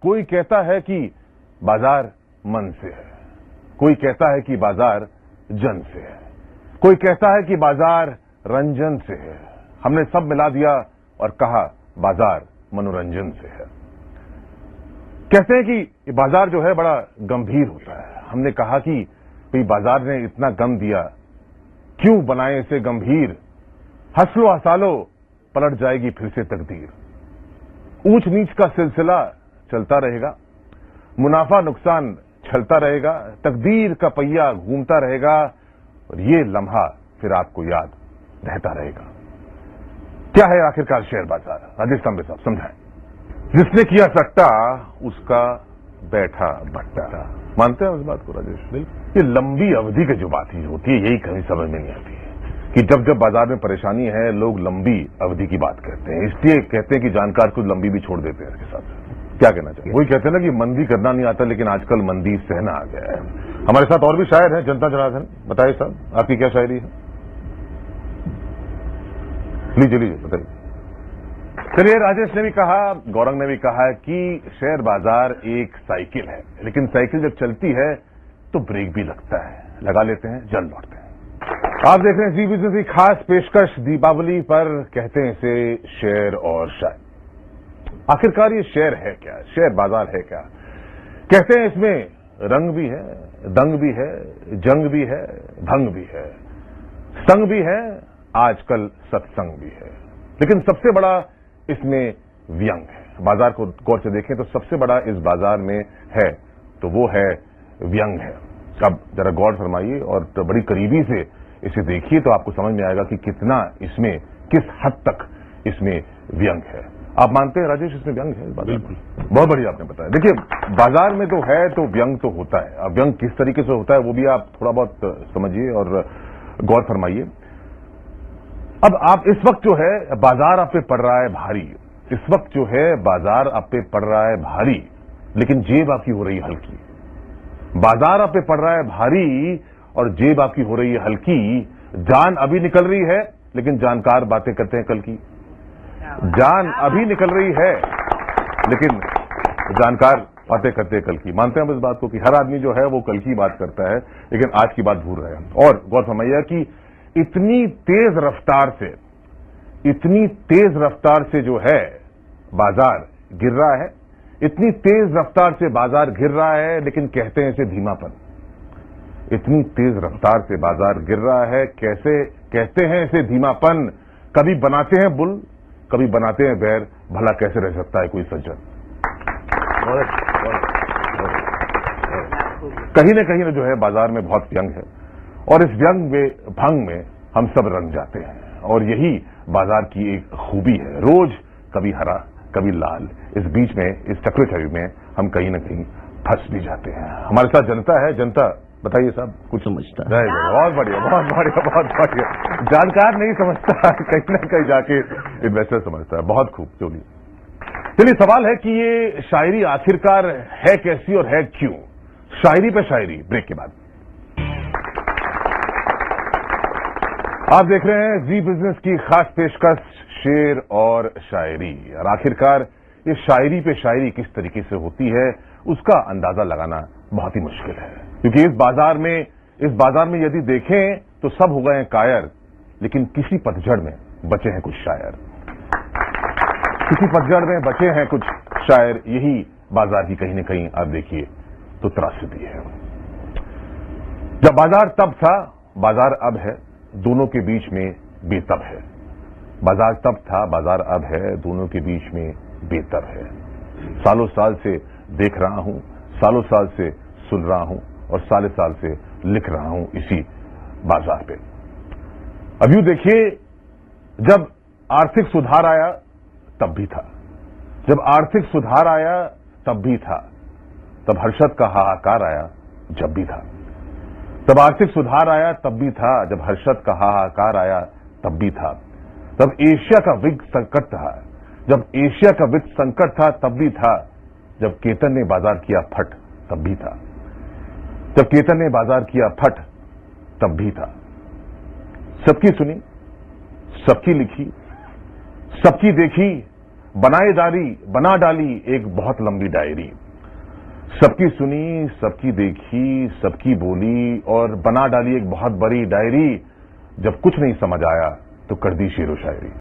कोई कहता है कि बाजार मन से है, कोई कहता है कि बाजार जन से है, कोई कहता है कि बाजार रंजन से है। हमने सब मिला दिया और कहा बाजार मनोरंजन से है। कहते हैं कि ये बाजार जो है बड़ा गंभीर होता है। हमने कहा कि भाई बाजार ने इतना गम दिया, क्यों बनाए इसे गंभीर। हंस लो हंसा लो, पलट जाएगी फिर से तकदीर। ऊंच नीच का सिलसिला चलता रहेगा, मुनाफा नुकसान चलता रहेगा, तकदीर का पहिया घूमता रहेगा और ये लम्हा फिर आपको याद रहता रहेगा। क्या है आखिरकार शेयर बाजार? राजेश तांबे साहब समझाएं। जिसने किया सट्टा उसका बैठा भट्टा। मानते हैं उस बात को राजेश? ये लंबी अवधि की जो बात ही होती है, यही कहीं समझ में नहीं आती है कि जब जब बाजार में परेशानी है लोग लंबी अवधि की बात करते हैं। इसलिए कहते हैं कि जानकार कुछ लंबी भी छोड़ देते हैं इसके साथ। क्या कहना चाहिए? वही कहते हैं ना कि मंदी करना नहीं आता, लेकिन आजकल मंदी सहना आ गया है। हमारे साथ और भी शायर हैं, जनता जनार्दन। बताइए साहब, आपकी क्या शायरी है? लीजिए लीजिए बताइए। चलिए, राजेश ने भी कहा, गौरंग ने भी कहा कि शेयर बाजार एक साइकिल है, लेकिन साइकिल जब चलती है तो ब्रेक भी लगता है, लगा लेते हैं, जल लौटते हैं। आप देख रहे हैं जी बिजनेस की खास पेशकश दीपावली पर, कहते हैं इसे शेयर और शायर। आखिरकार ये शेयर है क्या? शेयर बाजार है क्या? कहते हैं इसमें रंग भी है, दंग भी है, जंग भी है, भंग भी है, संग भी है, आजकल सत्संग भी है, लेकिन सबसे बड़ा इसमें व्यंग है। बाजार को गौर से देखें तो सबसे बड़ा इस बाजार में है तो वो है व्यंग है। अब जरा गौर फरमाइए और बड़ी करीबी से इसे देखिए तो आपको समझ में आएगा कि कितना इसमें, किस हद तक इसमें व्यंग है। आप मानते हैं राजेश इसमें व्यंग है? बिल्कुल, बहुत बढ़िया आपने बताया। देखिए, बाजार में तो है तो व्यंग तो होता है। अब व्यंग किस तरीके से होता है वो भी आप थोड़ा बहुत समझिए और गौर फरमाइए। अब आप इस वक्त जो है बाजार आप पे पड़ रहा है भारी, इस वक्त जो है बाजार आप पे पड़ रहा है भारी, लेकिन जेब आपकी हो रही है हल्की। बाजार आप पे पड़ रहा है भारी और जेब आपकी हो रही है हल्की। जान अभी निकल रही है लेकिन जानकार बातें करते हैं कल की। जान अभी निकल रही है लेकिन जानकार बातें करते हैं कल की। मानते हैं हम इस बात को कि हर आदमी जो है वो कल की बात करता है, लेकिन आज की बात भूल रहे हैं। और गौर फरमाइए कि इतनी तेज रफ्तार से जो है बाजार गिर रहा है, इतनी तेज रफ्तार से बाजार गिर रहा है, लेकिन कहते हैं इसे धीमापन। इतनी तेज रफ्तार से बाजार गिर रहा है, कैसे कहते हैं इसे धीमापन। कभी बनाते हैं बुल, कभी बनाते हैं बैर, भला कैसे रह सकता है कोई सज्जन। कहीं न जो है बाजार में बहुत व्यंग है और इस व्यंग में, भंग में हम सब रंग जाते हैं और यही बाजार की एक खूबी है। रोज कभी हरा कभी लाल, इस बीच में, इस चक्रछवि में हम कहीं न कहीं फंस भी जाते हैं। हमारे साथ जनता है। जनता बताइए साहब, कुछ समझता है? बहुत बढ़िया, बहुत बढ़िया, बहुत बढ़िया। जानकार नहीं समझता, कहीं ना कहीं जाके इन्वेस्टर समझता है। बहुत खूब। चलिए, सवाल है कि ये शायरी आखिरकार है कैसी और है क्यों? शायरी पे शायरी, ब्रेक के बाद। आप देख रहे हैं जी बिजनेस की खास पेशकश शेर और शायरी। और आखिरकार ये शायरी पे शायरी किस तरीके से होती है उसका अंदाजा लगाना बहुत ही मुश्किल है, क्योंकि इस बाजार में यदि देखें तो सब हो गए हैं कायर, लेकिन किसी पतझड़ में बचे हैं कुछ शायर। किसी पतझड़ में बचे हैं कुछ शायर। यही बाजार की कहीं न कहीं आप देखिए तो त्रासदी है। जब बाजार तब था, बाजार अब है, दोनों के बीच में बेतब है। बाजार तब था, बाजार अब है, दोनों के बीच में बेतब है। सालों साल से देख रहा हूं, सालों साल से सुन रहा हूं और साले साल से लिख रहा हूं इसी बाजार पे। अब यूं देखिए, जब आर्थिक सुधार आया तब भी था, जब आर्थिक सुधार आया तब भी था, तब हर्षद का हाहाकार आया जब भी था। तब आर्थिक सुधार आया तब भी था, जब हर्षद का हाहाकार आया तब भी था। तब एशिया का वित्त संकट था, जब एशिया का वित्त संकट था तब भी था। जब केतन ने बाजार किया फट तब भी था, जब केतन ने बाजार किया फट तब भी था। सबकी सुनी, सबकी लिखी, सबकी देखी, बना डाली एक बहुत लंबी डायरी। सबकी सुनी, सबकी देखी, सबकी बोली और बना डाली एक बहुत बड़ी डायरी। जब कुछ नहीं समझ आया तो कर दी शेरो शायरी।